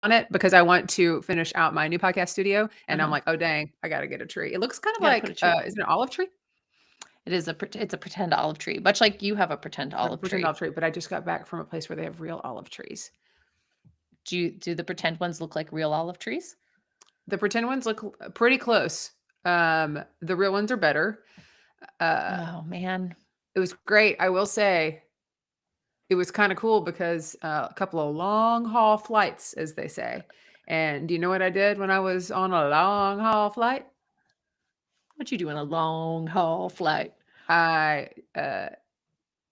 on it because I want to finish out my new podcast studio, and I'm Uh-huh. like, "Oh, dang, I gotta get a tree." It looks kind of You gotta put a like, tree. is it an olive tree? It's a pretend olive tree, much like you have a pretend I have a olive pretend tree. olive tree, but I just got back from a place where they have real olive trees. Do the pretend ones look like real olive trees? The pretend ones look pretty close. The real ones are better. Uh, Oh, man. it was great. I will say it was kinda cool because, a couple of long haul flights, as they say. And do you know what I did when I was on a long haul flight? What you do in a long haul flight? I,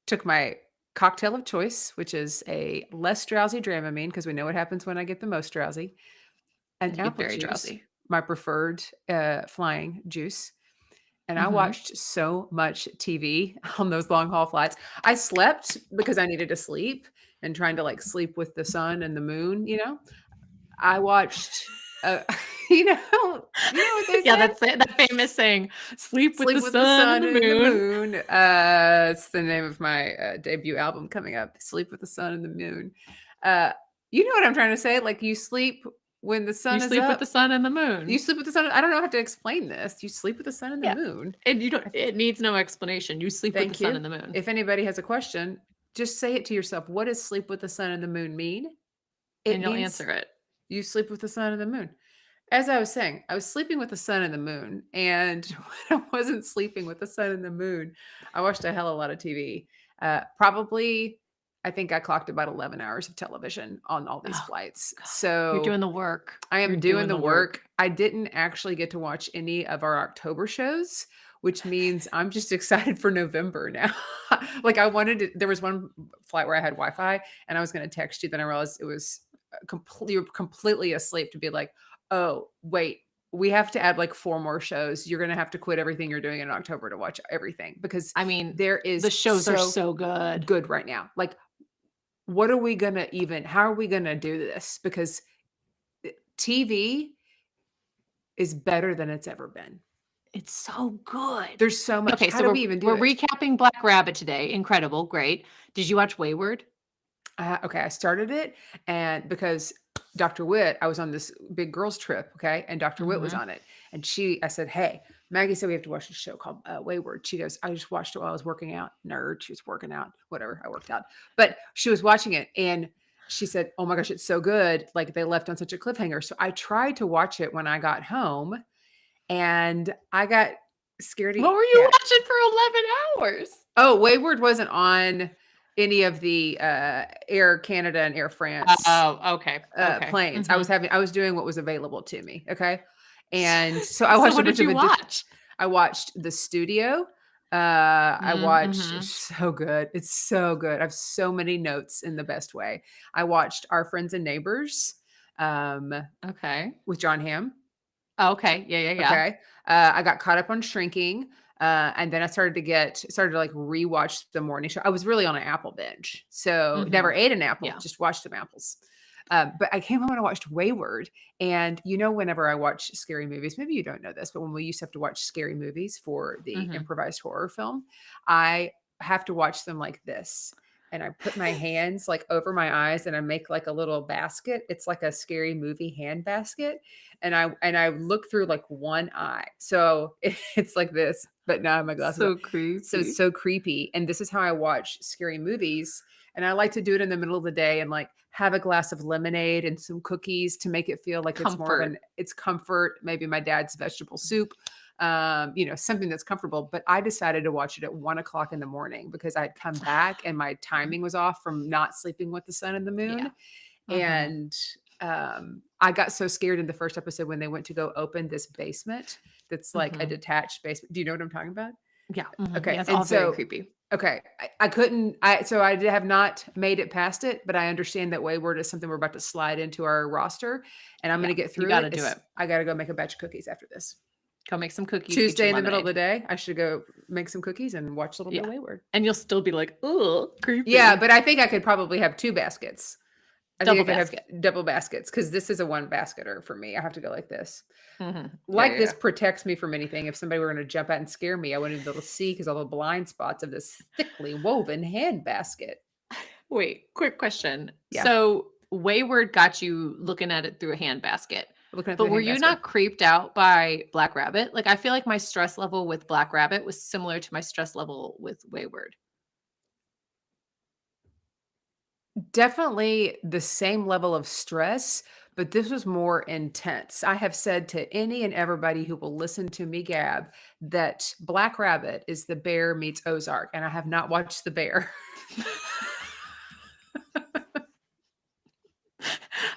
took my cocktail of choice, which is a less drowsy Dramamine, because we know what happens when I get the most drowsy, and You get apple very juice, drowsy. my preferred, flying juice, and I Mhm. watched so much TV on those long haul flights. I slept because I needed to sleep and trying to, like, sleep with the sun and the moon, you know? I watched, you know what they Yeah, say? that's it, that famous saying, "Sleep with Sleep the with the sun and sun the and the moon." moon. It's the name of my, debut album coming up, Sleep with the Sun and the Moon. Uh, you know what I'm trying to say, like, you sleep when the You sun is sleep with up. the sun and the You moon. sleep with the sun. I don't know how to explain this. You sleep with the sun and the Yeah, moon. and you don't I it needs no explanation. You sleep with the Thank sun you. and the moon. If anybody has a question, just say it to yourself. What does sleep with the sun and the moon mean? It And you'll means answer it. you sleep with the sun and the moon. As I was saying, I was sleeping with the sun and the moon, and when I wasn't sleeping with the sun and the moon, I watched a hell of a lot of TV. Probably, I think I clocked about 11 hours of television on all these Oh flights. god. You're So doing the work. I You're am doing doing the the work. work. I didn't actually get to watch any of our October shows, which means I'm just excited for November now. Like I wanted to, there was one flight where I had Wi-Fi and I was going to text you, then I realized it was you're completely asleep to be like, "Oh, wait, we have to add like 4 more shows. You're going to have to quit everything you're doing in October to watch everything because I mean, there the is shows are so so good. good right now." Like what are we going to even how are we going to do this? Because TV is better than it's ever been. It's so good. There's so much. Okay, How so do we're we even do we're it? recapping Black Rabbit today. Incredible, great. Did you watch Wayward? Okay, I started it, and because Dr. Witt, I was on this big girls trip, okay, and Dr. Witt was Mhm. on it, and I said, "Hey, Maggie said we have to watch this show called Wayward." She goes, "I just watched it while I was working out." Nerd, she was working out, whatever. I worked out, but she was watching it, and she said, "Oh my gosh, it's so good!" Like they left on such a cliffhanger. So I tried to watch it when I got home, and I got What scaredy were you cat. watching for 11 hours? Oh, Wayward wasn't on any of the, Air Canada and Air France, Oh, okay, okay. planes. Mhm. I was doing what was available to me, okay? And so I So watched a what bunch did of you it just watch? I watched The Studio. I watched Mhm. so good. It's so good. I have so many notes in the best way. I watched Our Friends and Neighbors, um, Okay. with John Hamm. Okay, yeah, yeah, yeah. Okay. I got caught up on Shrinking, and then I started to, like, rewatch the morning show. I was really on an apple binge, so never Mhm. ate an apple, Yeah. just watched some apples. But I came home and I watched Wayward, and, whenever I watch scary movies, maybe you don't know this, but when we used to have to watch scary movies for the Mhm. improvised horror film, I have to watch them like this, and I put my hands, like, over my eyes, and I make, like, a little basket. It's like a scary movie hand basket, and I look through, like, one eye. So, it's like this, but now I have my glasses on. So So, it's creepy. so creepy, and this is how I watch scary movies, and I like to do it in the middle of the day and, like, have a glass of lemonade and some cookies to make it feel like it's more of Comfort. it's comfort, maybe my dad's vegetable soup, something that's comfortable, but I decided to watch it at 1 o'clock in the morning because I'd come back and my timing was off from not sleeping with the sun and the Yeah. moon, Mhm. and, I got so scared in the first episode when they went to go open this basement that's like a Mhm. detached basement. Do you know what I'm talking about? Yeah, mhm. Okay, Yeah, it's and all very so creepy. okay, I couldn't have not made it past it, but I understand that Wayward is something we're about to slide into our roster, and I'm Yeah, gonna get you through it. gotta do it. I gotta go make a batch of cookies after this. Go make some cookies, get Tuesday your in the middle of lemonade. the day, I should go make some cookies and watch a little bit Yeah. of Wayward. And you'll still be like, "Ooh, Yeah, creepy." but I think I could probably have 2 baskets. I think I Double could have basket. double baskets because this is a one basketer for me. I have to go like this. Mhm. Yeah, Like yeah, this yeah. protects me from anything. If somebody were gonna jump out and scare me, I wouldn't be able to see because all the blind spots of this thickly woven hand basket. Wait, quick question. Yeah. So Wayward got you looking at it through a handbasket. Looking at But the were you handbasket. not creeped out by Black Rabbit? Like, I feel like my stress level with Black Rabbit was similar to my stress level with Wayward. Definitely the same level of stress, but this was more intense. I have said to any and everybody who will listen to me gab that Black Rabbit is the Bear meets Ozark, and I have not watched The Bear.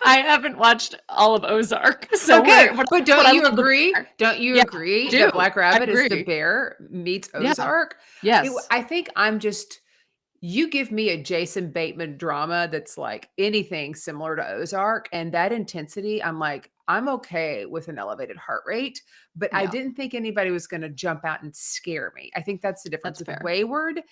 I haven't watched all of Ozark, so Okay, but but I don't you love The agree? Bear. Don't you Yeah, agree do. that Black I Rabbit is the agree. Bear meets Yeah. Ozark? Yes. I think I'm just you give me a Jason Bateman drama that's like anything similar to Ozark, and that intensity, I'm like, I'm okay with an elevated heart rate, but I Yeah, didn't think anybody was going to jump out and scare me. I think that's the difference that's with fair. Wayward.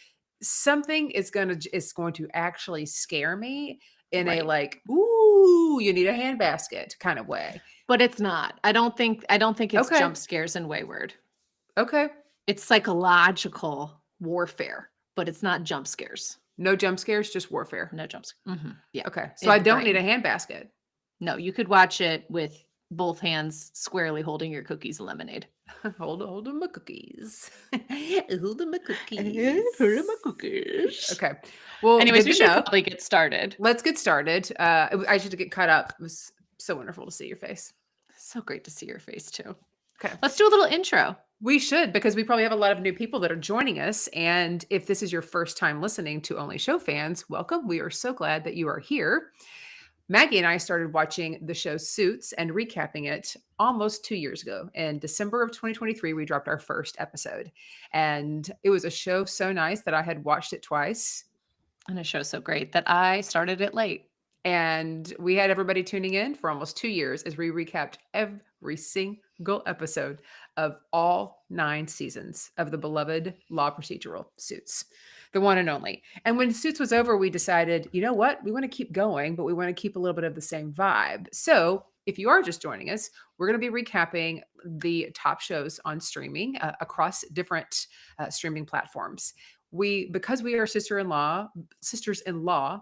Something is going to actually scare me in a Right. like, ooh, you need a handbasket kind of way. But it's not. I don't think it's Okay. jump scares in Wayward. Okay. It's psychological warfare, but it's not jump scares. No jump scares, just warfare. No jumps. Yeah. Okay. So In I the don't need a brain. handbasket. No, you could watch it with both hands squarely holding your cookies and lemonade. Hold on my cookies. Hold on my Cookies. Okay. Well, Anyways, good we to should know. probably get started. Let's get started. I should get caught up. It was so wonderful to see your face. So great to see your face too. Okay. Let's do a little intro. We should, because we probably have a lot of new people that are joining us. And if this is your first time listening to Only Show fans, welcome. We are so glad that you are here. Maggie and I started watching the show Suits and recapping it almost 2 years ago. In December of 2023, we dropped our first episode. And it was a show so nice that I had watched it twice. And a show so great that I started it late. And we had everybody tuning in for almost 2 years as we recapped every single episode of all 9 seasons of the beloved law procedural Suits, the one and only. And when Suits was over, we decided, you know what? We want to keep going, but we want to keep a little bit of the same vibe. So if you are just joining us, we're going to be recapping the top shows on streaming across different streaming platforms. Because we are sisters-in-law,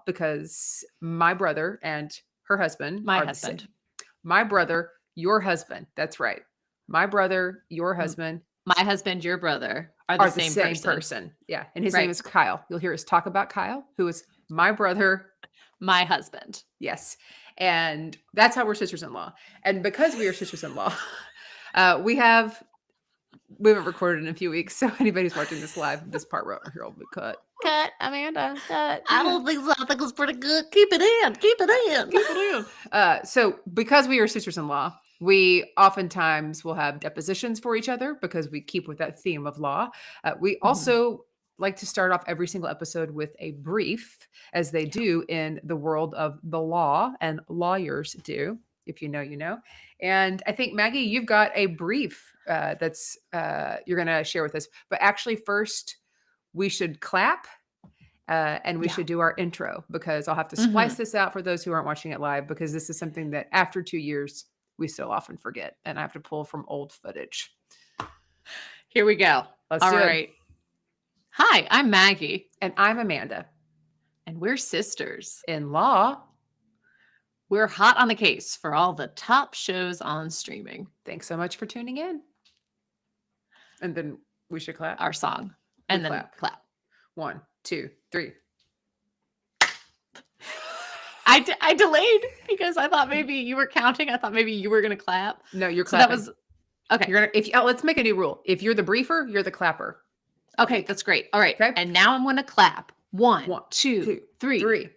because my brother and her husband My are husband. my brother, your husband. That's right. My brother, your Mm, husband My husband, your brother are the are the same same person. person. Yeah. And his name Right. is Kyle. You'll hear us talk about Kyle, who is my brother. My husband. Yes. And that's how we're sisters-in-law. And because we are sisters-in-law, we haven't recorded in a few weeks. So anybody who's watching this live, this part right here will be cut. Cut, Amanda. Cut. I don't think so. I think it's pretty good. Keep it in. Keep it in. Keep it in. So because we are sisters-in-law, we oftentimes will have depositions for each other because we keep with that theme of law. We also like to start off every single episode with a brief, as they do in the world of the law and lawyers do. If you know, you know. And I think, Maggie, you've got a brief that's you're going to share with us. But actually, first, we should clap. And we Yeah. should do our intro, because I'll have to splice this out for those who aren't watching it live, because this is something that after 2 years, we still often forget. And I have to pull from old footage. Here we go. Let's All do it. right. Hi, I'm Maggie, And I'm Amanda. and we're sisters. In law, We're hot on the case for all the top shows on streaming. thanks so much for tuning in. And then we should clap. Our song. And We then clap. 1, 2, 3. I delayed because I thought maybe you were counting. I thought maybe you were going to clap. No, you're So that clapping. was okay. You're gonna let's make a new rule. If you're the briefer, you're the clapper. Okay, that's great. All right. Okay. And now I'm going to clap. 1, 1, 2, 2, 3. 3.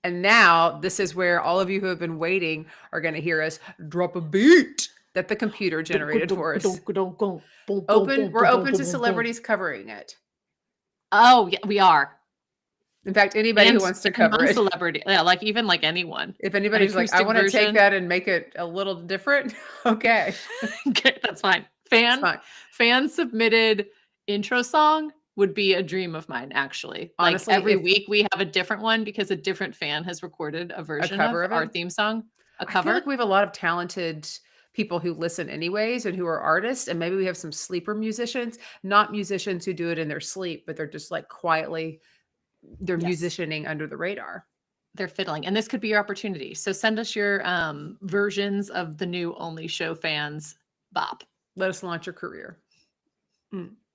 And now this is where all of you who have been waiting are going to hear us drop a beat that the computer generated for us. We're open to celebrities covering it. Oh, yeah, we are. In fact, anybody who wants to cover it. Celebrity. Yeah, like even like anyone. If anybody's like, I acoustic want to take version. that and make it a little different, okay. Okay, that's fine. It's fine. Fan submitted intro song would be a dream of mine, actually. Honestly, like every if- week we have a different one because a different fan has recorded a version cover of of our it? theme song. A I feel cover. like we have a lot of talented people who listen anyways and who are artists, and maybe we have some sleeper musicians, not musicians who do it in their sleep, but they're just like quietly, they're Yes. musicianing under the radar. They're fiddling, and this could be your opportunity. So send us your versions of the new Only Show fans bop. Let us launch your career.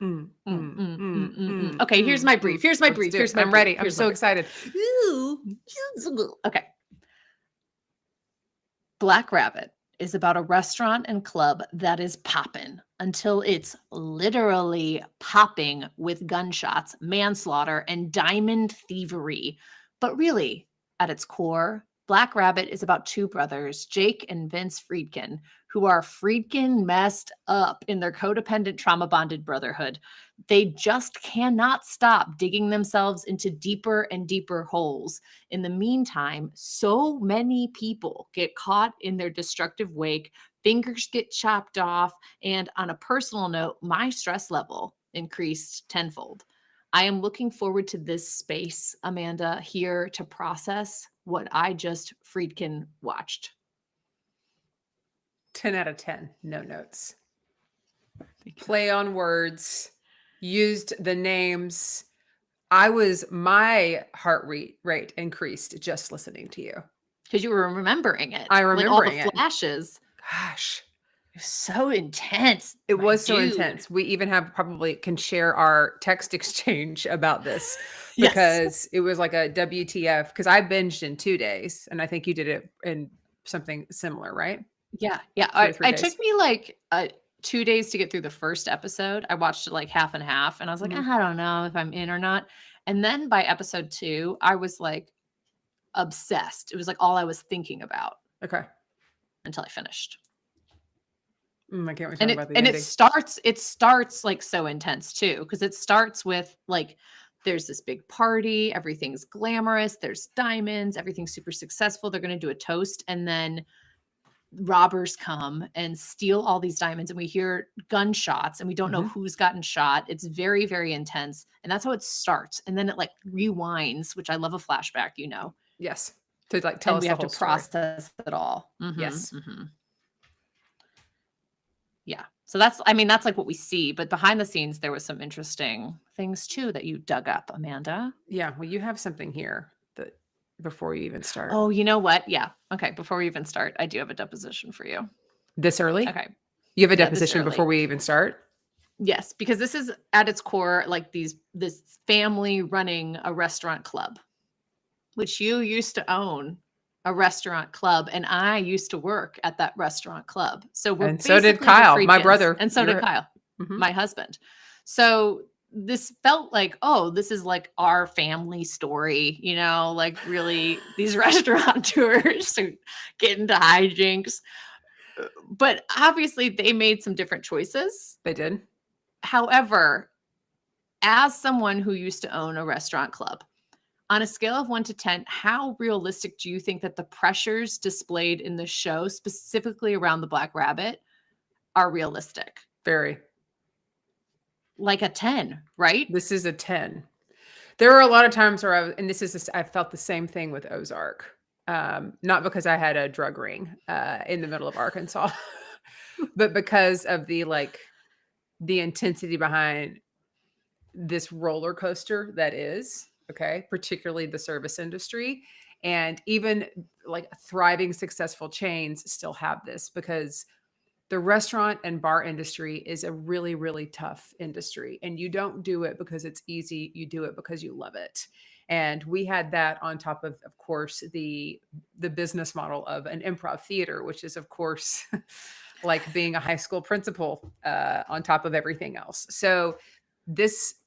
Okay, here's my brief. Here's my Let's brief. do it. Here's my I'm brief. ready. I'm Here's so my excited. brief. Okay. Black Rabbit is about a restaurant and club that is popping until it's literally popping with gunshots, manslaughter, and diamond thievery. But really, at its core, Black Rabbit is about two brothers, Jake and Vince Friedkin, who are Friedkin messed up in their codependent, trauma bonded brotherhood. They just cannot stop digging themselves into deeper and deeper holes. In the meantime, so many people get caught in their destructive wake, fingers get chopped off, and on a personal note, my stress level increased tenfold. I am looking forward to this space, Amanda, here to process what I just Friedkin watched. 10 out of 10. No notes. Play on words. Used the names. My heart rate increased just listening to you. Because you were remembering it. I remembering like all the flashes. Gosh. It was so intense. It was so intense. We even can share our text exchange about this because it was like a WTF. Because I binged in 2 days, and I think you did it in something similar, right? Yeah. It took me like 2 days to get through the first episode. I watched it like half and half, and I was like, I don't know if I'm in or not. And then by episode 2, I was like obsessed. It was like all I was thinking about. Okay. Until I finished. I can't wait to talk about the ending. It starts like so intense too, because it starts with like there's this big party, everything's glamorous, there's diamonds, everything's super successful. They're going to do a toast, and then robbers come and steal all these diamonds, and we hear gunshots, and we don't know who's gotten shot. It's very, very intense, and that's how it starts. And then it like rewinds, which I love a flashback, Yes, to like tell us the whole story. We have to process it all. Yes. Yeah. So that's like what we see, but behind the scenes, there was some interesting things too that you dug up, Amanda. Yeah. Well, you have something here that before you even start. Oh, you know what? Yeah. Okay. Before we even start, I do have a deposition for you. This early? Okay. You have a deposition before we even start? Yes, because this is at its core, like this family running a restaurant club, which you used to own a restaurant club, and I used to work at that restaurant club. So so did Kyle, my brother, and so did Kyle, my husband. So this felt like, oh, this is like our family story, like really these restaurateurs get into hijinks. But obviously, they made some different choices. They did. However, as someone who used to own a restaurant club, on a scale of 1 to 10, how realistic do you think that the pressures displayed in the show, specifically around the Black Rabbit, are realistic? Very. Like a 10, right? This is a 10. There are a lot of times where I felt the same thing with Ozark. Not because I had a drug ring in the middle of Arkansas, but because of the intensity behind this roller coaster that is, particularly the service industry. And even like thriving, successful chains still have this, because the restaurant and bar industry is a really, really tough industry. And you don't do it because it's easy. You do it because you love it. And we had that on top of course, the business model of an improv theater, which is, of course, like being a high school principal on top of everything else. So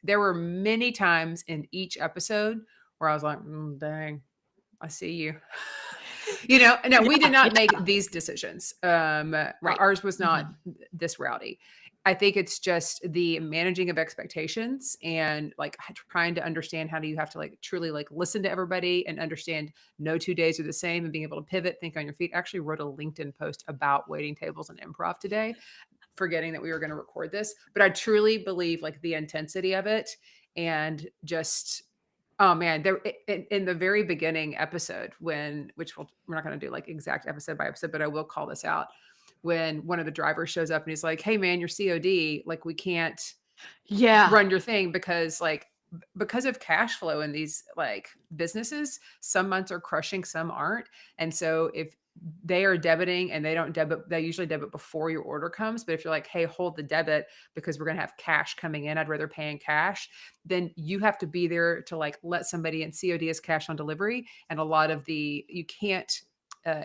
there were many times in each episode where I was like, dang, I see you. No, we did not make these decisions. Right. Ours was not this rowdy. I think it's just the managing of expectations and like trying to understand how do you have to like truly like listen to everybody and understand no 2 days are the same, and being able to pivot, think on your feet. I actually wrote a LinkedIn post about waiting tables and improv today, forgetting that we were going to record this, but I truly believe like the intensity of it, and just, oh man, there in the very beginning episode we're not going to do like exact episode by episode, but I will call this out. When one of the drivers shows up and he's like, hey man, you're COD. Like we can't run your thing because like because of cash flow in these like businesses, some months are crushing, some aren't. And so if they are debiting and they don't debit, they usually debit before your order comes. But if you're like, hey, hold the debit because we're going to have cash coming in, I'd rather pay in cash, then you have to be there to like let somebody in. COD is cash on delivery. And a lot of you can't,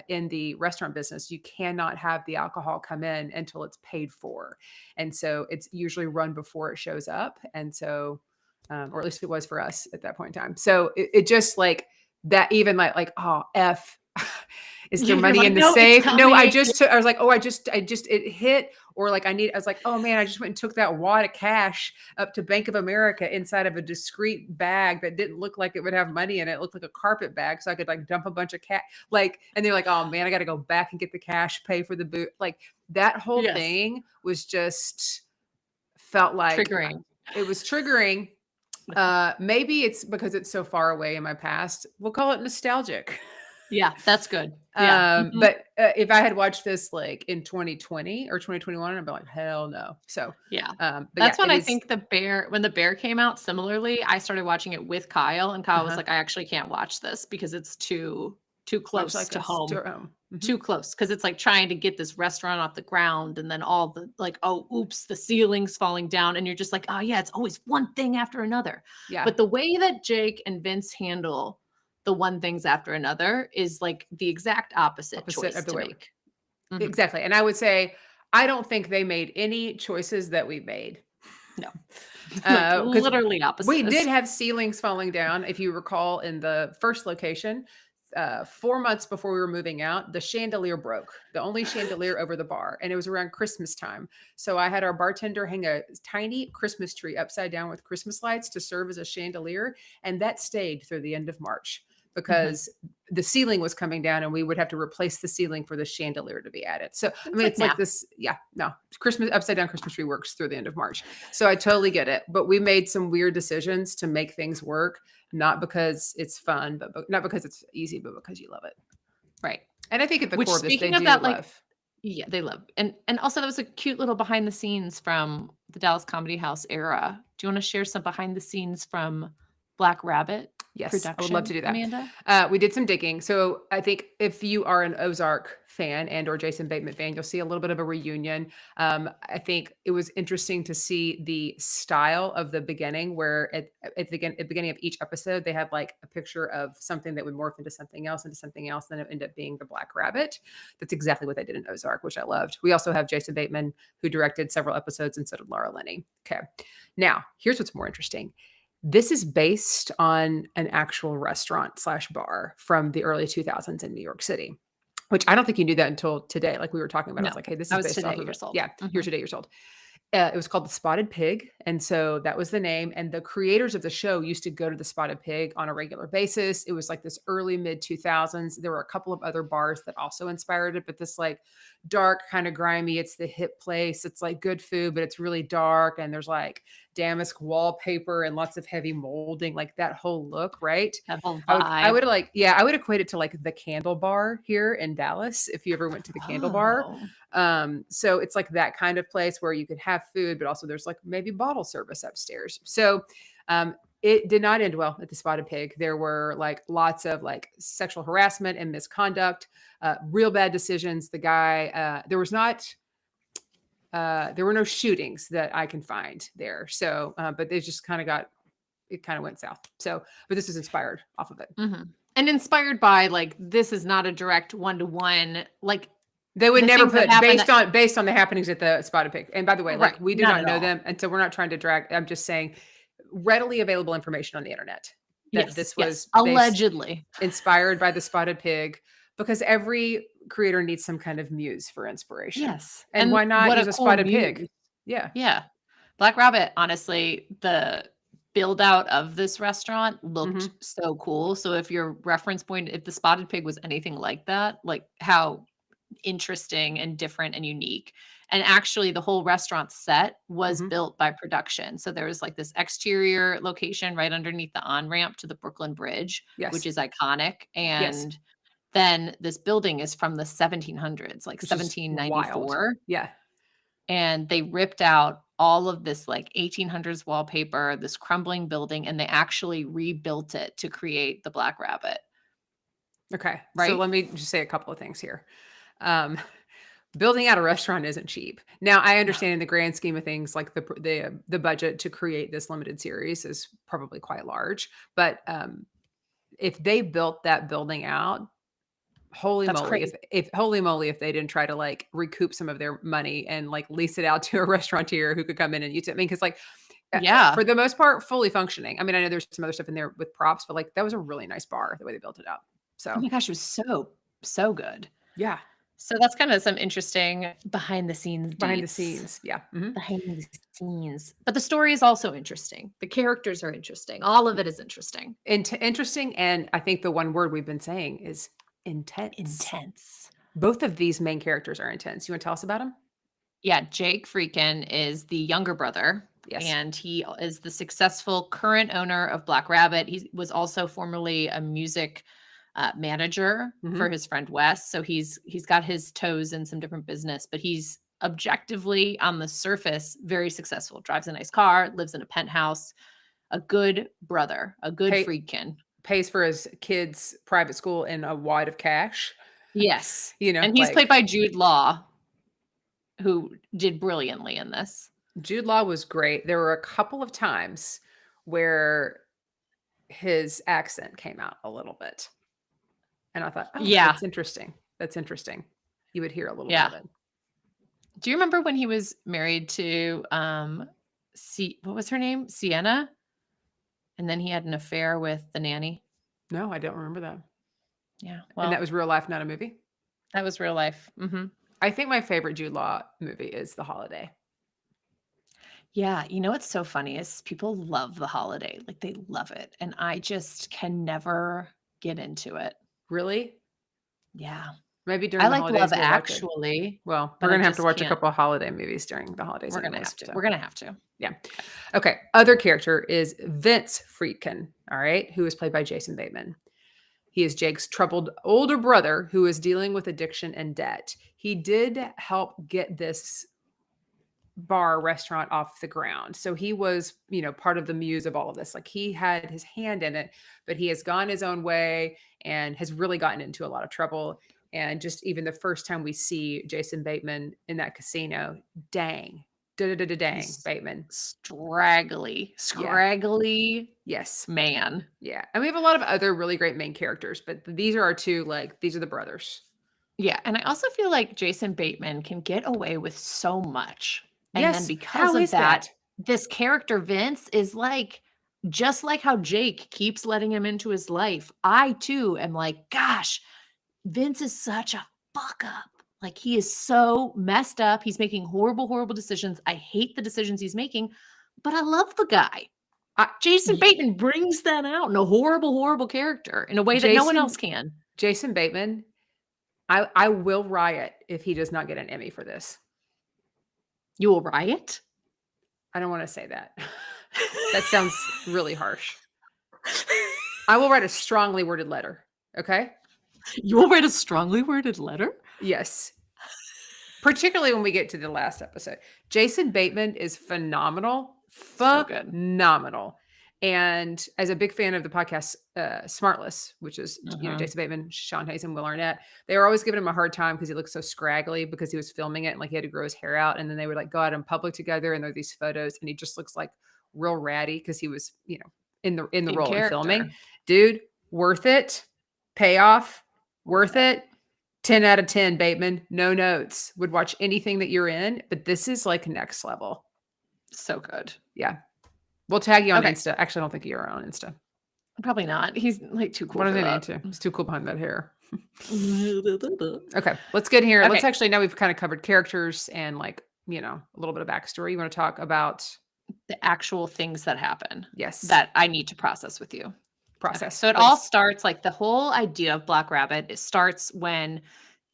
in the restaurant business, you cannot have the alcohol come in until it's paid for. And so it's usually run before it shows up. And so, or at least it was for us at that point in time. So it just like that, even like, oh, F, is there You're money like, in the no, it's safe? No, I coming. just took, I was like, oh, it hit, or like I was like, oh man, I just went and took that wad of cash up to Bank of America inside of a discreet bag that didn't look like it would have money in it. It looked like a carpet bag. So I could like dump a bunch of cash, like, and they're like, oh man, I got to go back and get the cash, pay for the boot. Like that whole Yes. thing was just felt like Triggering. it was triggering. Maybe it's because it's so far away in my past. We'll call it nostalgic. Yeah, that's good. Yeah. But if I had watched this like in 2020 or 2021, I'd be like, hell no. So, Yeah. but That's yeah, when it I is. think when the bear came out, similarly, I started watching it with Kyle, and Kyle was Uh-huh. like, I actually can't watch this because it's too Much close like to us to home. our home. Mhm. Too close because it's like trying to get this restaurant off the ground and then all the like, oh, oops, the ceiling's falling down. And you're just like, oh, yeah, it's always one thing after another. Yeah. But the way that Jake and Vince handle the one things after another is like the exact opposite Opposite choice of the to way. make. Mhm. Exactly. And I would say, I don't think they made any choices that we made. No, like Because literally we did opposites. have ceilings falling down. If you recall, in the first location, 4 months before we were moving out, the chandelier broke, the only chandelier over the bar, and it was around Christmas time. So I had our bartender hang a tiny Christmas tree upside down with Christmas lights to serve as a chandelier, and that stayed through the end of March Mhm. because the ceiling was coming down and we would have to replace the ceiling for the chandelier to be added. So I It's mean, like it's like math. this, yeah, no, Christmas upside down Christmas tree works through the end of March. So I totally get it. But we made some weird decisions to make things work, not because it's fun, but not because it's easy, but because you love it. Right. And I think at the Which core of this, they speaking of do that, like, love. yeah, they love. And also that was a cute little behind the scenes from the Dallas Comedy House era. Do you wanna share some behind the scenes from Black Rabbit Yes, I would love to production, do that. Amanda? We did some digging. So I think if you are an Ozark fan and or Jason Bateman fan, you'll see a little bit of a reunion. I think it was interesting to see the style of the beginning, where at the beginning of each episode, they had like a picture of something that would morph into something else, then it ended up being the Black Rabbit. That's exactly what they did in Ozark, which I loved. We also have Jason Bateman, who directed several episodes instead of Laura Linney. Okay. Now, here's what's more interesting. This is based on an actual restaurant slash bar from the early 2000s in New York City, which I don't think you knew that until today. Like we were talking about, I No, was like, hey, this I is was based today off of it. years old. Yeah, you're Mhm. today years old. It was called the Spotted Pig, and so that was the name. And the creators of the show used to go to the Spotted Pig on a regular basis. It was like this early mid 2000s. There were a couple of other bars that also inspired it, but this like dark, kind of grimy. It's the hip place. It's like good food, but it's really dark, and there's like damask wallpaper and lots of heavy molding, like that whole look, right? That whole I vibe. would like, yeah, I would equate it to like the Candle Bar here in Dallas. If you ever went to the Candle Bar, Oh. so it's like that kind of place where you could have food, but also there's like maybe bottle service upstairs. So it did not end well at the Spotted Pig. There were like lots of like sexual harassment and misconduct, real bad decisions. The guy, there were no shootings that I can find there. So, but they just kind of it kind of went south. So, but this is inspired off of it. Mhm. And inspired by, like, this is not a direct one-to-one, like, They would the never things that put happen based on the happenings at the Spotted Pig. And by the way, like right, we do not not at know all. them, and so we're not trying to drag. I'm just saying, readily available information on the internet that Yes, this yes, was based allegedly. inspired by the Spotted Pig, because every creator needs some kind of muse for inspiration. Yes, And and why not what a use a cool Spotted Pig? muse. Yeah. Yeah. Black Rabbit, honestly, the build out of this restaurant looked Hmm. so cool. So if your reference point, if the Spotted Pig was anything like that, like how interesting and different and unique. And actually the whole restaurant set was Hmm. built by production. So there was like this exterior location right underneath the on-ramp to the Brooklyn Bridge, which Yes. is iconic. Yes. And then this building is from the 1700s, like Which is wild. 1794, Yeah. and they ripped out all of this like 1800s wallpaper, this crumbling building, and they actually rebuilt it to create the Black Rabbit, Okay. So right? let me just say a couple of things here. Um, building out a restaurant isn't cheap. Now, I No. understand in the grand scheme of things, like the budget to create this limited series is probably quite large, but if they built that building out, holy That's moly, crazy. if holy moly, if they didn't try to like recoup some of their money and like lease it out to a restaurateur who could come in and use it. I mean, because like Yeah. for the most part, fully functioning. I mean, I know there's some other stuff in there with props, but like that was a really nice bar the way they built it out. Oh So my gosh, it was so, so good. yeah, So that's kind of some interesting behind the scenes behind the deets. scenes, yeah. Mhm. Behind the scenes. But the story is also interesting. The characters are interesting. All of it is interesting. Interesting, and I think the one word we've been saying is intense. Intense. Both of these main characters are intense. You wanna tell us about them? Yeah, Jake Freakin is the younger brother, Yes. and he is the successful current owner of Black Rabbit. He was also formerly a music manager for Mhm. his friend Wes, so he's got his toes in some different business, but he's objectively on the surface very successful. Drives a nice car, lives in a penthouse, a good brother, a good Pay Freakin. pays for his kids' private school in a wad of cash, Yes, you know, and he's like played by Jude Law, who did brilliantly in this. Jude Law was great. There were a couple of times where his accent came out a little bit, and I thought, "Oh, Yeah, that's interesting. That's interesting." You would hear a little bit yeah. of it. Do you remember when he was married to, what was her name? Sienna? And then he had an affair with the nanny? No, I don't remember that. Yeah, And that well, was real life, not a movie? that was real life. Mhm. I think my favorite Jude Law movie is The Holiday. Yeah, you know what's so funny is people love The Holiday, like, they love it, and I just can never get into it. Really? Yeah. Maybe I during the like Love holidays you'll watch it. Actually, Well, we're but I gonna have to just watch a can't. couple of holiday movies during the holidays We're gonna anyways, have to. so We're gonna have to. yeah. Okay, other character is Vince Friedkin, all right, who is played by Jason Bateman. He is Jake's troubled older brother who is dealing with addiction and debt. He did help get this bar restaurant off the ground. So he was, part of the muse of all of this. Like he had his hand in it, but he has gone his own way and has really gotten into a lot of trouble. And just even the first time we see Jason Bateman in that casino, dang, dang, He's Bateman. Yeah. scraggly Yes. man. Yeah. And we have a lot of other really great main characters, but these are our two, like, these are the brothers. Yeah, and I also feel like Jason Bateman can get away with so much. And then Yes. because How of is that, that? this character Vince is like just like how Jake keeps letting him into his life. I too am like, gosh, Vince is such a fuck up. Like he is so messed up. He's making horrible, horrible decisions. I hate the decisions he's making, but I love the guy. I, Jason y- Bateman brings that out in a horrible, horrible character in a way that no one else Jason, can. Jason Bateman, I will riot if he does not get an Emmy for this. You will riot? I don't want to say that. That sounds really harsh. I will write a strongly worded letter. Okay. You will write a strongly worded letter? Yes. Particularly when we get to the last episode. Jason Bateman is phenomenal. So good. Phenomenal. And as a big fan of the podcast Smartless, which is Mhm. Jason Bateman, Sean Hayes, and Will Arnett, they were always giving him a hard time because he looked so scraggly because he was filming it and like he had to grow his hair out. And then they would like go out in public together and there are these photos and he just looks like real ratty because he was, in the In role and filming. character. Dude, worth it. Payoff, worth it. 10 out of 10, Bateman. No notes. Would watch anything that you're in, but this is like next level. So good. Yeah. We'll tag you on Okay. Insta. Actually, I don't think you're on Insta. Probably not. He's like too cool What do for they need that. to? He's too cool behind that hair. Okay. Okay, let's get here. Let's actually, now we've kind of covered characters and like, a little bit of backstory. You want to talk about, The actual things that happen yes, that I need to process with you. Okay, process. so it all starts like the whole idea of Black Rabbit. It starts when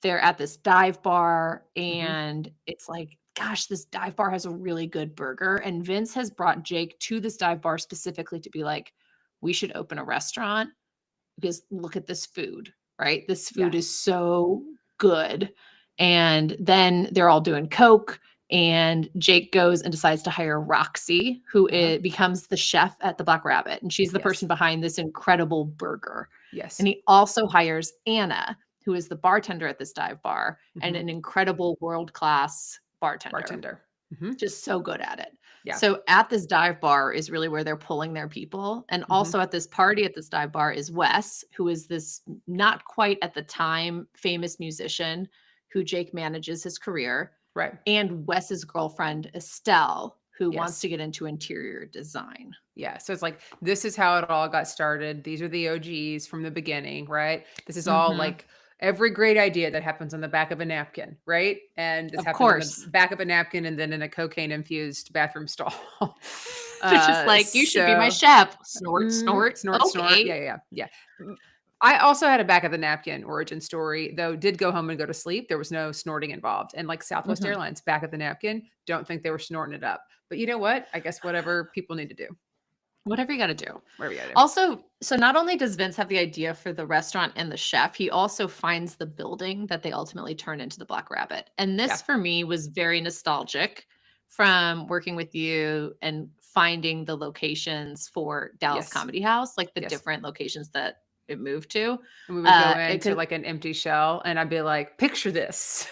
they're at this dive bar and it's like, gosh, this dive bar has a really good burger. And Vince has brought Jake to this dive bar specifically to be like, we should open a restaurant because look at this food, right? This food Yeah. is so good. And then they're all doing Coke And Jake goes and decides to hire Roxy, who Uh-huh. becomes the chef at the Black Rabbit. And she's the Yes. person behind this incredible burger. Yes. And he also hires Anna, who is the bartender at this dive bar and Mhm. an incredible world-class bartender. Bartender. Mhm. Just so good at it. Yeah. So at this dive bar is really where they're pulling their people. And Mhm. also at this party at this dive bar is Wes, who is this not quite at the time famous musician who Jake manages his career, Right. and Wes's girlfriend, Estelle, who wants Yes. to get into interior design. Yeah. So it's like, this is how it all got started. These are the OGs from the beginning, right? This is all Mhm. like every great idea that happens on the back of a napkin, right? And this Of happened on course. the back of a napkin and then in a cocaine infused bathroom stall. They're just like, "You should be my chef." Snort, snort. Snort, snort. Okay. Yeah, yeah, yeah. Mm, I also had a back of the napkin origin story, though did go home and go to sleep. There was no snorting involved. And like Southwest Mhm. Airlines, back of the napkin, don't think they were snorting it up. But you know what? I guess whatever people need to do. Whatever you gotta do. Whatever you gotta do. Also, so not only does Vince have the idea for the restaurant and the chef, he also finds the building that they ultimately turn into the Black Rabbit. And Yeah. this for me was very nostalgic from working with you and finding the locations for Dallas Yes. Comedy House, like the Yes. different locations that it moved to. And we would go It into could like an empty shell and I'd be like, picture this.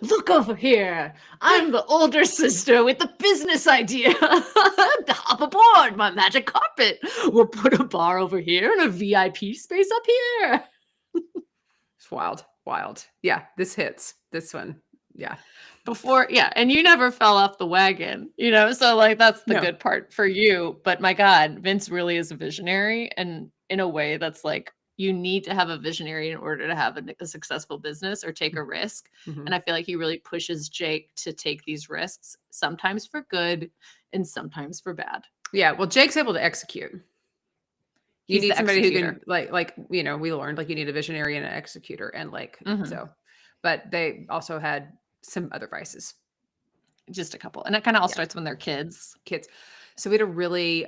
Look over here. I'm the older sister with the business idea. Hop aboard my magic carpet. We'll put a bar over here and a VIP space up here. It's wild. Wild. Yeah, this hits. This one. Yeah. And you never fell off the wagon, so like that's the No. good part for you. But my God, Vince really is a visionary, and in a way that's like you need to have a visionary in order to have a successful business or take a risk. Mhm. And I feel like he really pushes Jake to take these risks, sometimes for good and sometimes for bad. Yeah. Well, Jake's able to execute. You He's need the somebody who executor. can we learned like you need a visionary and an executor and like Mhm. so. But they also had some other vices. Just a couple. And it kind of all Yeah. starts when they're kids. Kids. So we had a really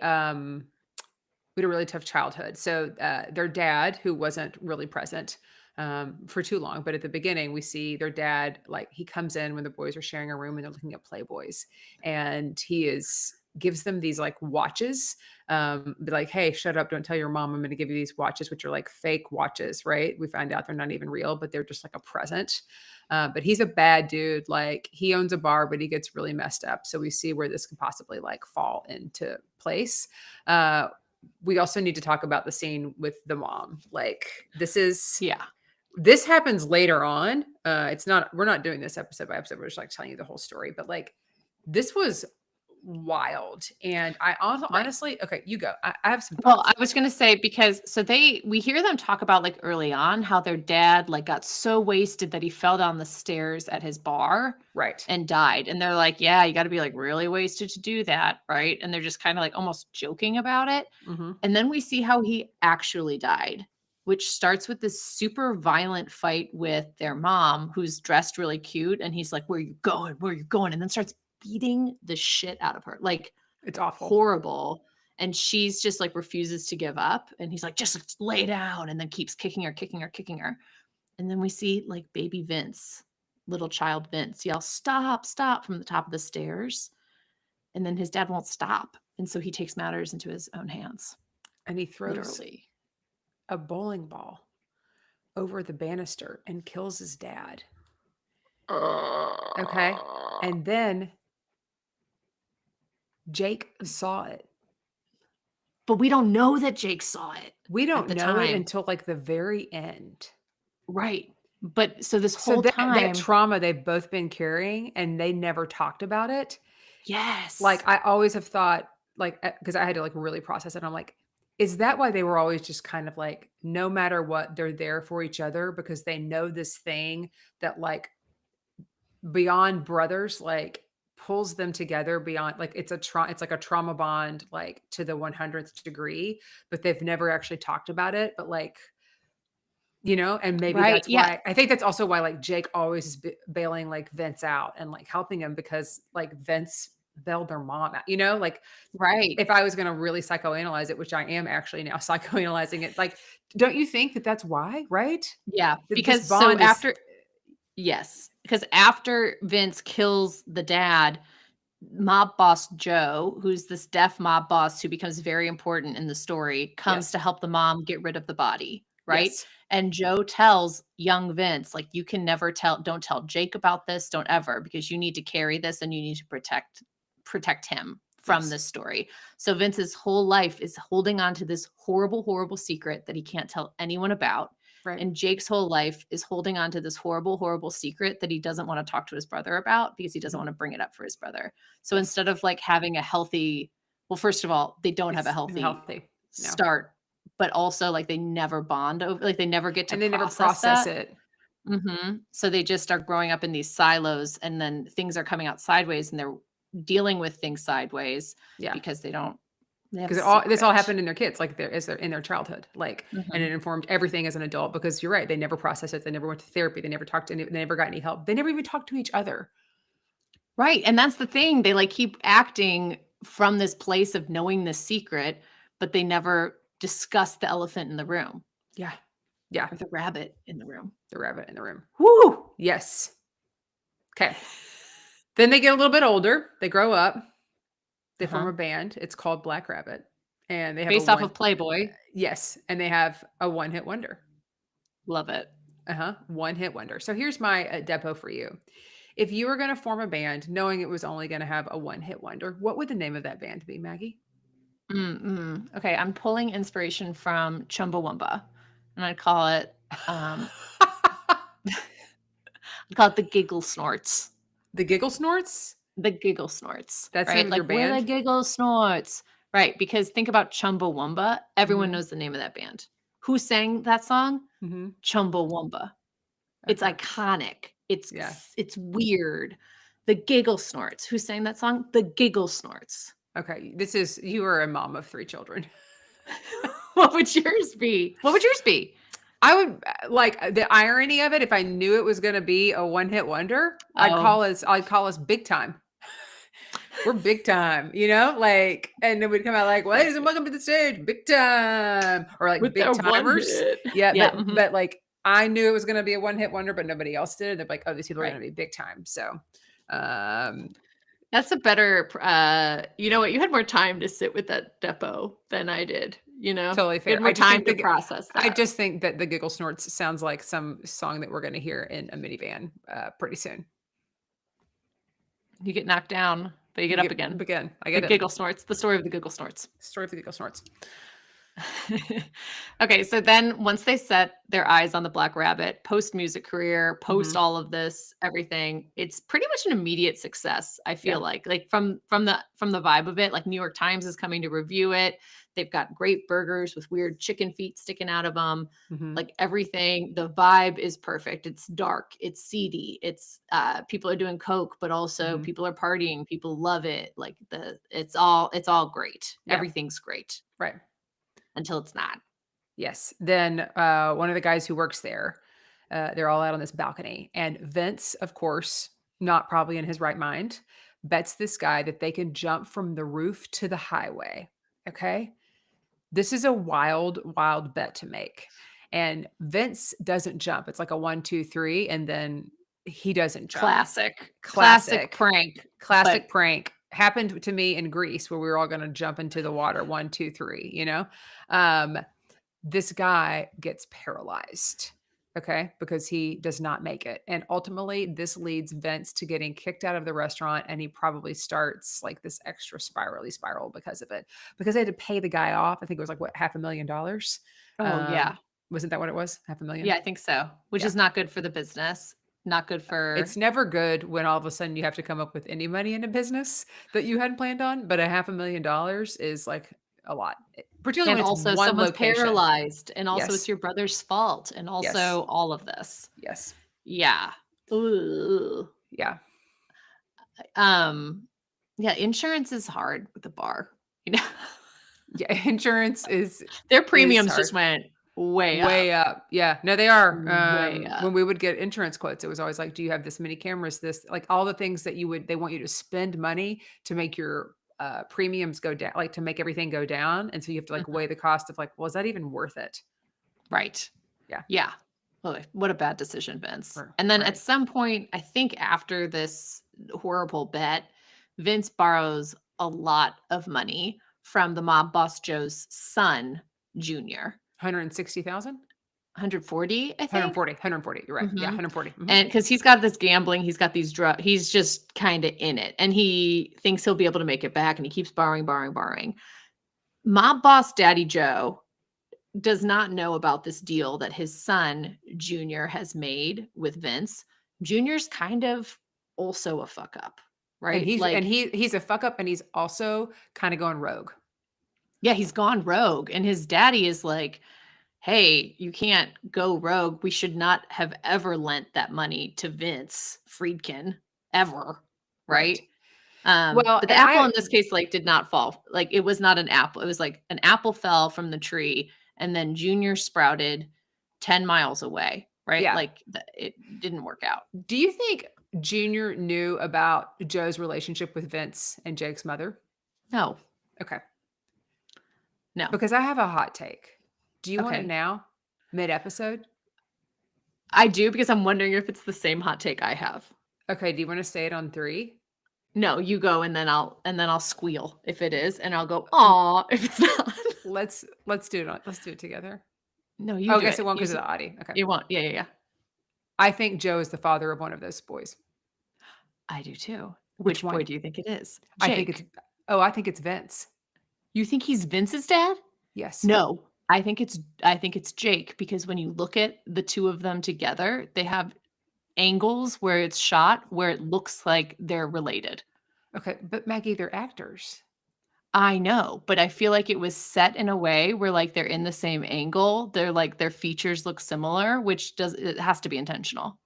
tough childhood. So their dad, who wasn't really present for too long, but at the beginning, we see their dad, like he comes in when the boys are sharing a room and they're looking at Playboys, and gives them these like watches. Be like, hey, shut up! Don't tell your mom. I'm going to give you these watches, which are like fake watches, right? We find out they're not even real, but they're just like a present. But he's a bad dude. Like he owns a bar, but he gets really messed up. So we see where this could possibly like fall into place. We also need to talk about the scene with the mom. Like Yeah. this happens later on. We're not doing this episode by episode. We're just like telling you the whole story, but like this was wild. And I also Right. honestly, okay, you go. I have some Well, thoughts. I was gonna say because we hear them talk about like early on how their dad like got so wasted that he fell down the stairs at his bar Right. and died. And they're like, yeah, you got to be like really wasted to do that, right? And they're just kind of like almost joking about it. Mhm. And then we see how he actually died, which starts with this super violent fight with their mom, who's dressed really cute. And he's like, where are you going? Where are you going? And then starts beating the shit out of her. Like It's awful. horrible. And she's just like refuses to give up. And he's like, just lay down. And then keeps kicking her, kicking her, kicking her. And then we see like baby Vince, little child Vince, yell, stop, stop from the top of the stairs. And then his dad won't stop. And so he takes matters into his own hands, And he throws literally. a bowling ball over the banister and kills his dad. Okay. And then Jake saw it. But we don't know that Jake saw it. We don't the know it time. until like the very end. Right. But so this So whole that time, trauma they've both been carrying and they never talked about it. yes. Like I always have thought, like, because I had to like really process it. I'm like, is that why they were always just kind of like, no matter what, they're there for each other because they know this thing that like beyond brothers, like pulls them together beyond like it's like a trauma bond like to the 100th degree, but they've never actually talked about it. But like, and maybe Right. that's Yeah. why I think that's also why like Jake always is bailing like Vince out and like helping him because like Vince bailed their mom out, like Right. if I was going to really psychoanalyze it, which I am actually now psychoanalyzing it, like, don't you think that that's why, right? Yeah. That this Because so bond is after Yes, because after Vince kills the dad, mob boss Joe, who's this deaf mob boss who becomes very important in the story, comes Yes. to help the mom get rid of the body, right? Yes. And Joe tells young Vince, like, you can never don't tell Jake about this, don't ever, because you need to carry this and you need to protect him from Yes. this story. So Vince's whole life is holding on to this horrible, horrible secret that he can't tell anyone about. Right. And Jake's whole life is holding on to this horrible, horrible secret that he doesn't want to talk to his brother about because he doesn't Mhm. want to bring it up for his brother. So Yes. instead of like having a healthy, well, first of all, they don't have a It's healthy healthy. No. start, but also like they never bond over, like they never get to And they never process process that. it. So they just are growing up in these silos and then things are coming out sideways and they're dealing with things sideways Yeah. because they have a Because this all secret. happened in their kids, like, they're in their childhood, like, and it Mhm. informed everything as an adult because you're right, they never processed it, they never went to therapy, they never talked to they never got any help. They never even talked to each other. Right, and that's the thing, they, like, keep acting from this place of knowing this secret, but they never discuss the elephant in the room Yeah. Yeah. or the rabbit in the room. The rabbit in the room. Woo! Yes. Okay. Then they get a little bit older, they grow up, they form Uh-huh. a band, it's called Black Rabbit, and they have a Based off one of Playboy. yes, and they have a one-hit wonder. Love it. Uh-huh, one-hit wonder. So here's my, depo for you. If you were gonna form a band knowing it was only gonna have a one-hit wonder, what would the name of that band be, Maggie? Okay, I'm pulling inspiration from Chumbawamba, and um, I'd call it the Giggle Snorts. The Giggle Snorts? The Giggle Snorts, That's the name right? of your Like, "We're the band? Giggle Snorts." Right, because think about Chumbawamba, everyone Mhm, knows the name of that band. Who sang that song? mhm. Chumbawamba. It's Okay. iconic. Yeah. It's weird. The Giggle Snorts. Who sang that song? The Giggle Snorts. Okay, this is you are a mom of 3 children. What would yours be? What would yours be? I would, like, the irony of it, if I knew it was gonna be a one-hit wonder, Oh, I'd call us Big Time. We're big time, like, and it would come out like, "Ladies and welcome to the stage, big time," or like with big their one timers. hit. Yeah, Yeah, but like I knew it was gonna be a one hit wonder, but nobody else did. They're like, "Oh, these people are right. gonna be big time." So, um, That's a better you know what? You had more time to sit with that depo than I did, you know? totally You had fair. more time to process I that. just think that the Giggle Snorts sounds like some song that we're gonna hear in a minivan pretty soon. You get knocked down, but you get You up get again. again. I The get it. Giggle Snorts, the story of the Giggle Snorts. Story of the Giggle Snorts. Okay, so then once they set their eyes on the Black Rabbit, post music career, post Mhm. all of this, everything, it's pretty much an immediate success. I feel Yeah. like from the vibe of it, like New York Times is coming to review it. They've got great burgers with weird chicken feet sticking out of them. Mhm. Like everything, the vibe is perfect. It's dark, it's seedy, it's people are doing coke, but also Mhm. people are partying, people love it. Like it's all great. Yeah. Everything's great Right. until it's not. Yes. Then, one of the guys who works there, they're all out on this balcony, and Vince, of course, not probably in his right mind, bets this guy that they can jump from the roof to the highway. Okay? This is a wild, wild bet to make. And Vince doesn't jump. It's like a 1, 2, 3, and then he doesn't jump. Classic Classic. prank, but Classic prank. Happened to me in Greece where we were all gonna jump into the water, 1, 2, 3. Um, this guy gets paralyzed, okay, because he does not make it, and ultimately, this leads Vince to getting kicked out of the restaurant, and he probably starts, like, this extra spirally spiral because of it, because they had to pay the guy off. I think it was, like, what, $500,000? oh, Um, yeah. wasn't that what it was? 500,000? Yeah, I think so, which Yeah. is not good for the business, not good It's for never good when all of a sudden you have to come up with any money in a business that you hadn't planned on, but a $500,000 is, like, a lot, particularly and when it's also one someone's location. paralyzed, and also it's Yes. your brother's fault, and Yes. also all of this. Yes. Yeah. Ooh. Yeah. Um, yeah, insurance is hard with the bar, you know? Yeah, insurance Their is premiums just hard. went way Way up, up. Yeah. No, they are. way When up. we would get insurance quotes, it was always like, "Do you have this many cameras?" This like, all the things that they want you to spend money to make your, premiums go down, like, to make everything go down, and so you have to, like, Mhm. weigh the cost of, like, "Was that even worth it?" Right. Yeah. Yeah. Oh, what a bad decision, Vince. Or- And then at right. some point, I think after this horrible bet, Vince borrows a lot of money from the mob boss Joe's son, Junior. 160,000? 140, I think. 140. 140. You're right. Yeah, Mhm. 140. Mhm. And because he's got this gambling, he's got these drug, he's just kind of in it. And he thinks he'll be able to make it back. And he keeps borrowing, borrowing, borrowing. Mob boss Daddy Joe does not know about this deal that his son Junior has made with Vince. Junior's kind of also a fuck up, And right? he's Like, he's a fuck up, and he's also kind of going rogue. yeah, he's gone rogue, and his daddy is like, "Hey, you can't go rogue. We should not have ever lent that money to Vince Friedkin ever." Right. Right? Well, But the and apple in this case, like, did not fall. Like, it was not an apple. It was like an apple fell from the tree, and then Junior sprouted 10 miles away, right? yeah. Like, it didn't work out. Do you think Junior knew about Joe's relationship with Vince and Jake's mother? No, Okay. no. Because I have a hot take. Do you want it Okay. now? Mid-episode? I do, because I'm wondering if it's the same hot take I have. Okay, do you want to say it on 3? No, you go, and then I'll squeal if it is, and I'll go, "Aw," if it's not. Let's do it let's do it together. No, Oh, you I do guess it. it won't You because s of the audio. Okay. You won't. Yeah, yeah, yeah. I think Joe is the father of one of those boys. I do too. Which Which boy one? do you think it is? I think it's Jake. I think it's Vince. You think he's Vince's dad? Yes. No, I think it's Jake, because when you look at the two of them together, they have angles where it's shot where it looks like they're related. Okay, but Maggie, they're actors. I know, but I feel like it was set in a way where, like, they're in the same angle. They're like, their features look similar, which it has to be intentional.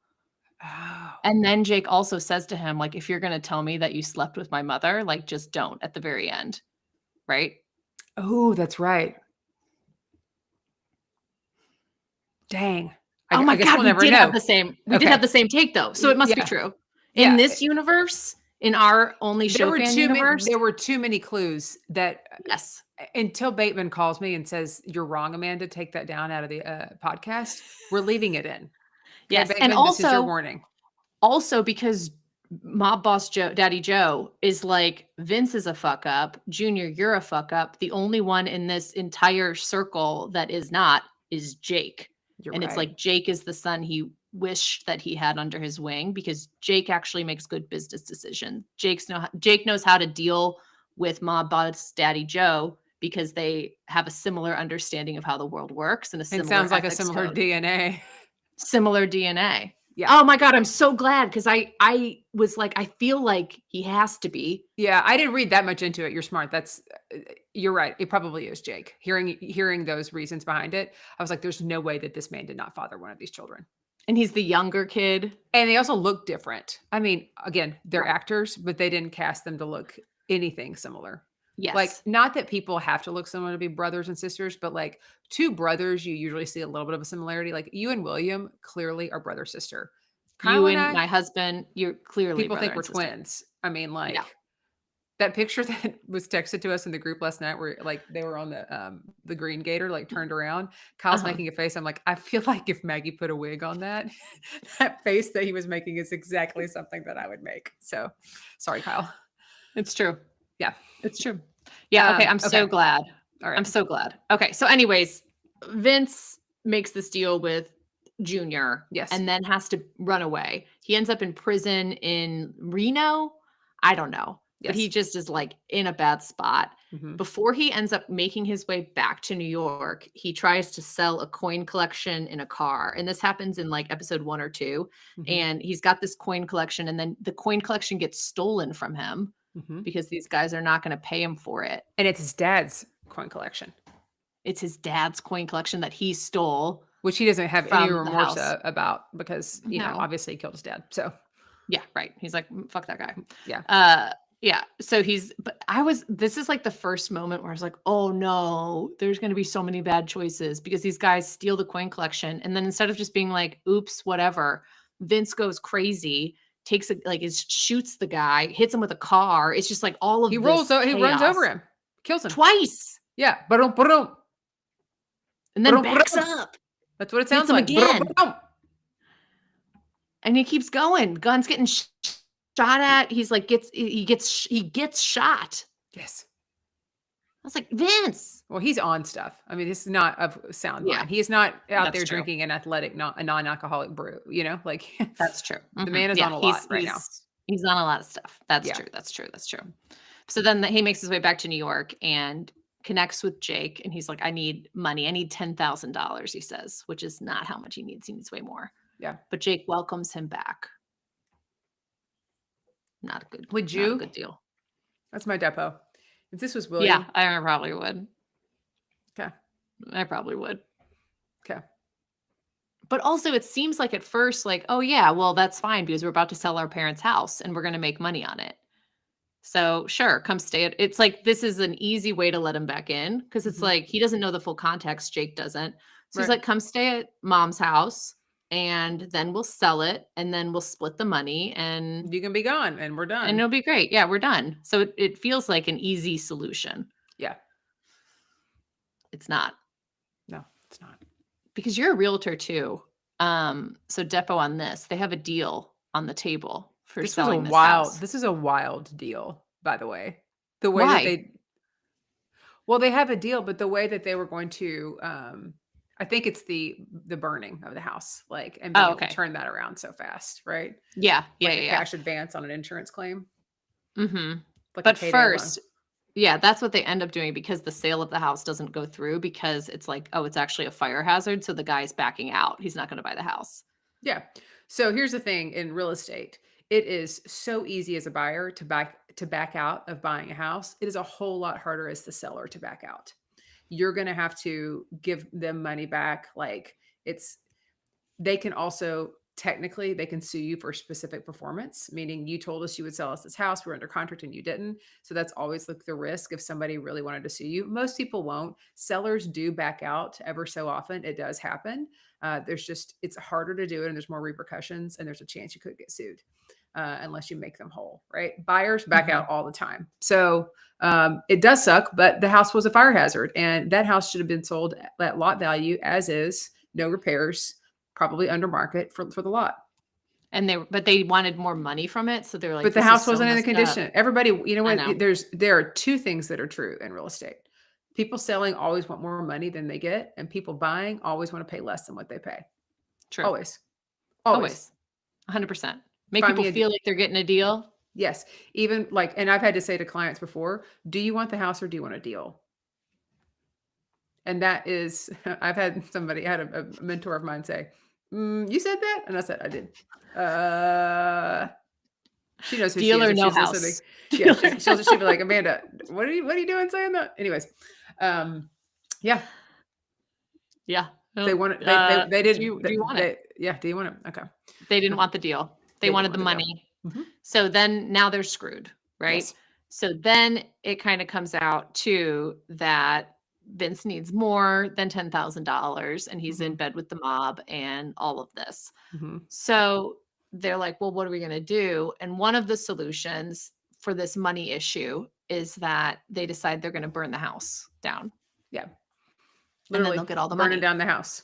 Oh. And then Jake also says to him, like, if you're going to tell me that you slept with my mother, like, just don't at the very end. Right? Oh, that's right. Dang. Oh I my guess God, we'll we never did know. have the same, we did Okay. have the same take though. So it must be Yeah. true. Yeah. In this universe, in our only show fan universe, There were too many clues that yes. until Bateman calls me and says, "You're wrong, Amanda. Take that down out of the podcast." We're leaving it in. Okay, Yes. And Bateman, this is your also, warning. because mob boss Joe, Daddy Joe, is like, Vince is a fuck up. Junior, you're a fuck up. The only one in this entire circle that is not is Jake. You're And right. it's like, Jake is the son he wished that he had under his wing, because Jake actually makes good business decisions. Jake knows how to deal with mob boss Daddy Joe, because they have a similar understanding of how the world works and a It similar sounds like a ethics similar code. DNA. Similar DNA. Yeah. Oh my God, I'm so glad, because I was like, I feel like he has to be. Yeah, I didn't read that much into it. You're smart. You're right. It probably is Jake. Hearing those reasons behind it, I was like, there's no way that this man did not father one of these children. And he's the younger kid. And they also look different. I mean, again, they're Right. actors, but they didn't cast them to look anything similar. Yes. Like, not that people have to look similar to be brothers and sisters, but like two brothers, you usually see a little bit of a similarity. Like you and William clearly are brother sister. you Kyle and I, my husband, you're clearly people think brother we're and sister. twins. I mean, like Yeah. that picture that was texted to us in the group last night, where like they were on the green gator, like turned around. Kyle's Uh-huh. making a face. I'm like, I feel like if Maggie put a wig on that, that face that he was making is exactly something that I would make. So, sorry, Kyle. It's true. Yeah. It's true. Yeah. Okay. I'm so okay. glad. All right. I'm so glad. Okay. So, anyways, Vince makes this deal with Junior. Yes. And then has to run away. He ends up in prison in Reno. I don't know. But he Yes. just is like in a bad spot. Mhm. Before he ends up making his way back to New York, he tries to sell a coin collection in a car. And this happens in like episode 1 or 2. Mhm. And he's got this coin collection, and then the coin collection gets stolen from him Mhm. because these guys are not going to pay him for it. And it's his dad's coin collection, It's his dad's coin collection that he stole. which he doesn't have any From the remorse house. about, because you know, No. obviously he killed his dad. So Yeah, right. He's like, fuck that guy. yeah. Yeah. So this is like the first moment where I was like, oh no, there's going to be so many bad choices, because these guys steal the coin collection. And then instead of just being like, oops, whatever, Vince goes crazy, shoots the guy, hits him with a car. It's just like all of He this runs over chaos. him, kills him Twice. Yeah, boom, boom. And then Brum, backs brum. up. That's what it Hits sounds him like. again. Brum, brum. And he keeps going. Gun's getting shot at. He's like, he gets shot. Yes. I was like, Vince. Well, he's on stuff. I mean, this is not of sound Yeah, mind. He is not out that's there true. drinking an athletic, a non-alcoholic brew, like That's true. the man is Yeah, on a lot right now. he's on a lot of stuff. That's Yeah. true. That's true. That's true. So then he makes his way back to New York and connects with Jake, and he's like, I need money. I need $10,000, he says, which is not how much he needs. He needs way more. Yeah. But Jake welcomes him back. Not a good Would you? Not a good deal. That's my depot. If this was William. Yeah, I probably would. Okay. I probably would. Okay. But also it seems like at first, like, oh yeah, well, that's fine because we're about to sell our parents' house and we're going to make money on it. So sure, come stay at, it's like, this is an easy way to let him back in. Cause it's like, he doesn't know the full context. Jake doesn't. So he's Right. like, come stay at mom's house and then we'll sell it and then we'll split the money and You can be gone and we're done. it'll be great. Yeah, we're done. So it feels like an easy solution. Yeah. It's not. No, it's not. Because you're a realtor too. So Depot on this, they have a deal on the table for This was selling a this wild. house. This is a wild deal, by the way. The way that Why? they have a deal, but the way that they were going to, I think it's the burning of the house, like, and being Oh, able to okay. turn that around so fast, right? Yeah, yeah, Like a yeah. cash advance on an insurance claim. Mm-hmm. Like a But payday loan. first, yeah, that's what they end up doing because the sale of the house doesn't go through because it's like, oh, it's actually a fire hazard. So the guy's backing out. He's not going to buy the house. Yeah. So here's the thing in real estate. It is so easy as a buyer to back out of buying a house. It is a whole lot harder as the seller to back out. You're going to have to give them money back. Like they can also technically they can sue you for specific performance, meaning you told us you would sell us this house, we're under contract and you didn't. So that's always like the risk if somebody really wanted to sue you. Most people won't. Sellers do back out ever so often. It does happen. It's harder to do it and there's more repercussions and there's a chance you could get sued unless you make them whole, right? Buyers back out all the time. So it does suck, but the house was a fire hazard and that house should have been sold at lot value as is, no repairs, probably under market for the lot. And they wanted more money from it. So they were like, but the "This is house so wasn't in the messed up." condition. Everybody, you know I what? know. There are two things that are true in real estate. People selling always want more money than they get, and people buying always want to pay less than what they pay. True. Always. 100%. Make Find people me a feel like they're getting a deal. Yes. Even like, and I've had to say to clients before, do you want the house or do you want a deal? And that is, I had a mentor of mine say, you said that? And I said, I did. She knows who Deal she is or if no she's house. listening. Yeah, she'll be like, Amanda, what are you doing saying that? Anyways, yeah. Yeah. They wanted, they did. Do you want it? Yeah. Do you want it? Okay. They didn't want the deal. They didn't wanted want the the deal. money. Mhm. So then now they're screwed, right? Yes. So then it kind of comes out too that Vince needs more than $10,000 and he's in bed with the mob and all of this. Mhm. So they're like, well, what are we going to do? And one of the solutions for this money issue is that they decide they're going to burn the house down. Yeah. And Literally then they'll get all the burning money. down the house.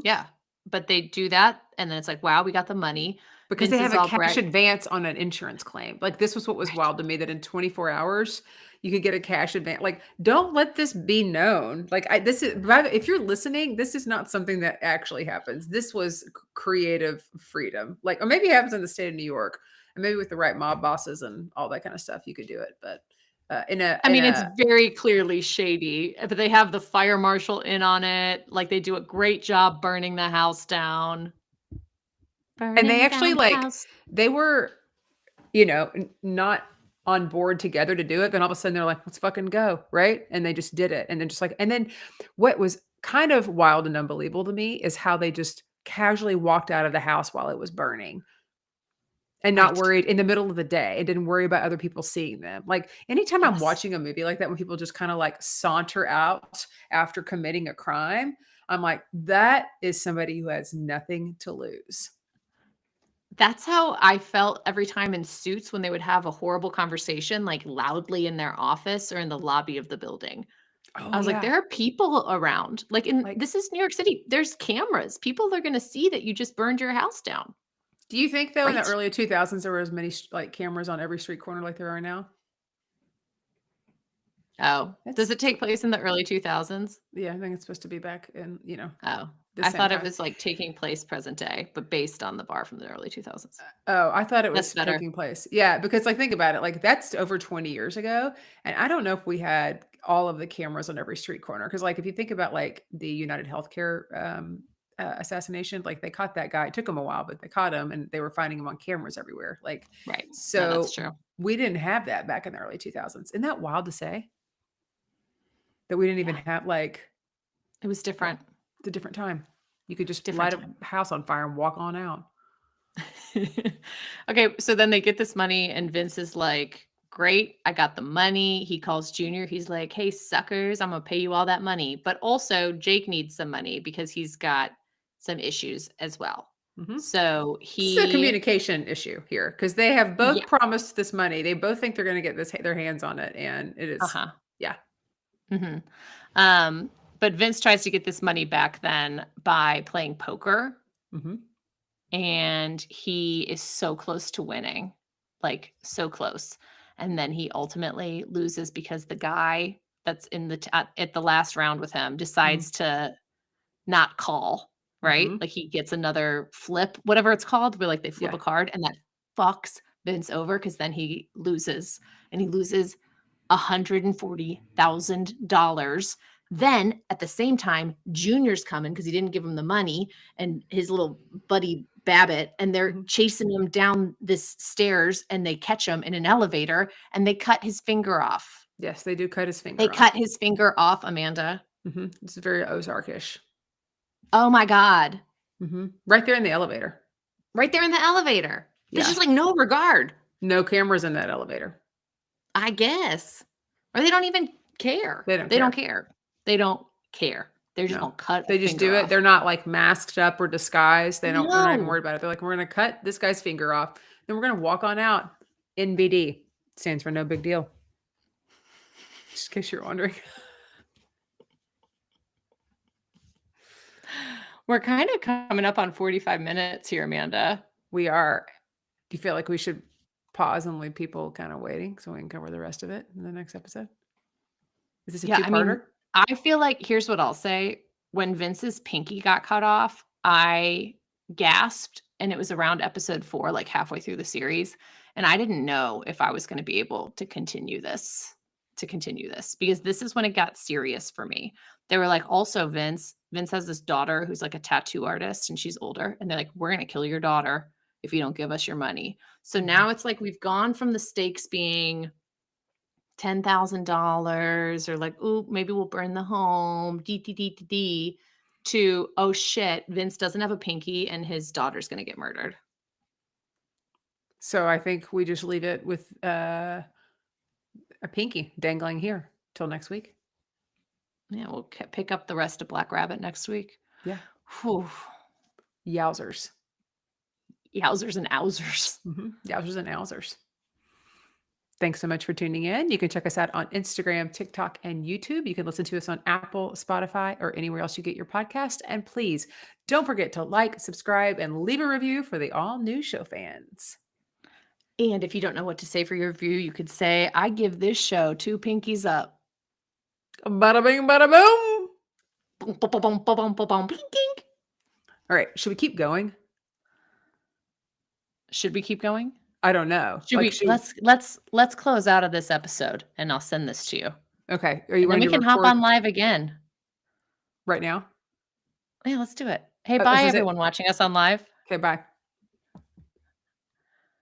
Yeah. But they do that. And then it's like, wow, we got the money. Because Vince they is have a all cash bright. advance on an insurance claim. Like this was what was wild to me that in 24 hours you could get a cash advance. Like don't let this be known. Like if you're listening, this is not something that actually happens. This was creative freedom. Like or maybe it happens in the state of New York and maybe with the right mob bosses and all that kind of stuff you could do it. But It's very clearly shady, but they have the fire marshal in on it. Like they do a great job burning the house down. And they actually they were, not on board together to do it. Then all of a sudden they're like, let's fucking go. Right. And they just did it. And then and then what was kind of wild and unbelievable to me is how they just casually walked out of the house while it was burning and not worried in the middle of the day and didn't worry about other people seeing them. Like anytime I'm watching a movie like that, when people just kind of like saunter out after committing a crime, I'm like, that is somebody who has nothing to lose. That's how I felt every time in Suits when they would have a horrible conversation, like loudly in their office or in the lobby of the building. Oh I was like, yeah. there are people around. Like Like, this is New York City. There's cameras. People are gonna see that you just burned your house down. do you think though in the Right? early 2000s there were as many like cameras on every street corner like there are now? Oh. Does That's it take place in the early 2000s? yeah, I think it's supposed to be back in, Oh. the I same thought it time. was like taking place present day, but based on the bar from the early 2000s. Oh, I thought it That's was better. taking place. Yeah, because like think about it, like that's over 20 years ago. And I don't know if we had all of the cameras on every street corner. Cause like if you think about like the United Healthcare assassination, like they caught that guy. It took him a while, but they caught him and they were finding him on cameras everywhere. Like, Right. No, that's so true. we didn't have that back in the early 2000s. Isn't that wild to say that we didn't even Yeah. have like, It was yeah, different. it's a different time. You could just Different light a time. house on fire and walk on out. Okay, so then they get this money, and Vince is like, great, I got the money. He calls Junior. He's like, hey, suckers, I'm gonna pay you all that money. But also, Jake needs some money because he's got some issues as well. Mhm. So This is a he, communication issue here because they have yeah, both promised this money. They both think they're gonna get their hands on it, and it is uh-huh. yeah. hmm but Vince tries to get this money back then by playing poker, Mhm, and he is so close to winning, like so close. And then he ultimately loses because the guy that's in at the last round with him mhm, decides to not call, right? mhm. Like he gets another flip, whatever it's called, where like they flip Yeah. a card and that fucks Vince over because then he loses, and he loses $140,000. Then at the same time, Junior's coming because he didn't give him the money, and his little buddy Babbitt, and they're Mhm. chasing him down this stairs, and they catch him in an elevator, and they cut his finger off. Yes, they do cut his They finger off. cut his finger off, Amanda. It's very Ozarkish. Oh my God. Right there in the elevator. Right there in the elevator. There's Yeah. just like no regard, No cameras in that elevator. I guess. Or they don't even care. They don't They don't care. care. They don't care. They're just No. gonna cut a They just finger do it. off. They're not, like, masked up or disguised. They're not even No. worried about it. They're like, "We're gonna cut this guy's finger off, then we're gonna walk on out." NBD stands for no big deal, just in case you're wondering. We're kinda coming up on 45 minutes here, Amanda. We are. Do you feel like we should pause and leave people kinda waiting so we can cover the rest of it in the next episode? Is this a Yeah, I mean, two-parter? I feel like here's what I'll say. When Vince's pinky got cut off, I gasped, and it was around episode 4, like halfway through the series, and I didn't know if I was gonna be able to continue this because this is when it got serious for me. They were like, also Vince has this daughter who's like a tattoo artist and she's older, and they're like, we're gonna kill your daughter if you don't give us your money. So Mhm. now it's like we've gone from the stakes being $10,000 or like, "Ooh, maybe we'll burn the home, dee, dee, dee, dee, dee," to, "Oh, shit, Vince doesn't have a pinky and his daughter's gonna get murdered." So I think we just leave it with, a pinky dangling here till next week. Yeah, we'll pick up the rest of Black Rabbit next week. Yeah. Whew. Yowzers. Yowzers and owzers. Yowzers and owzers. Thanks so much for tuning in. You can check us out on Instagram, TikTok, and YouTube. You can listen to us on Apple, Spotify, or anywhere else you get your podcast. And please don't forget to like, subscribe, and leave a review for the all new show fans. And if you don't know what to say for your review, you could say, "I give this show 2 pinkies up." Bada bing, bada boom. Boom, boom, boom, boom, boom, boom, boom, ping, ping. All right. Should we keep going? Should we keep going? I don't know. Should Like, we let's close out of this episode, and I'll send this to you. okay. Are you And then going we to can hop record on live again. right now? Yeah, let's do it. Hey, This bye is it. everyone watching us on live. Okay. Bye.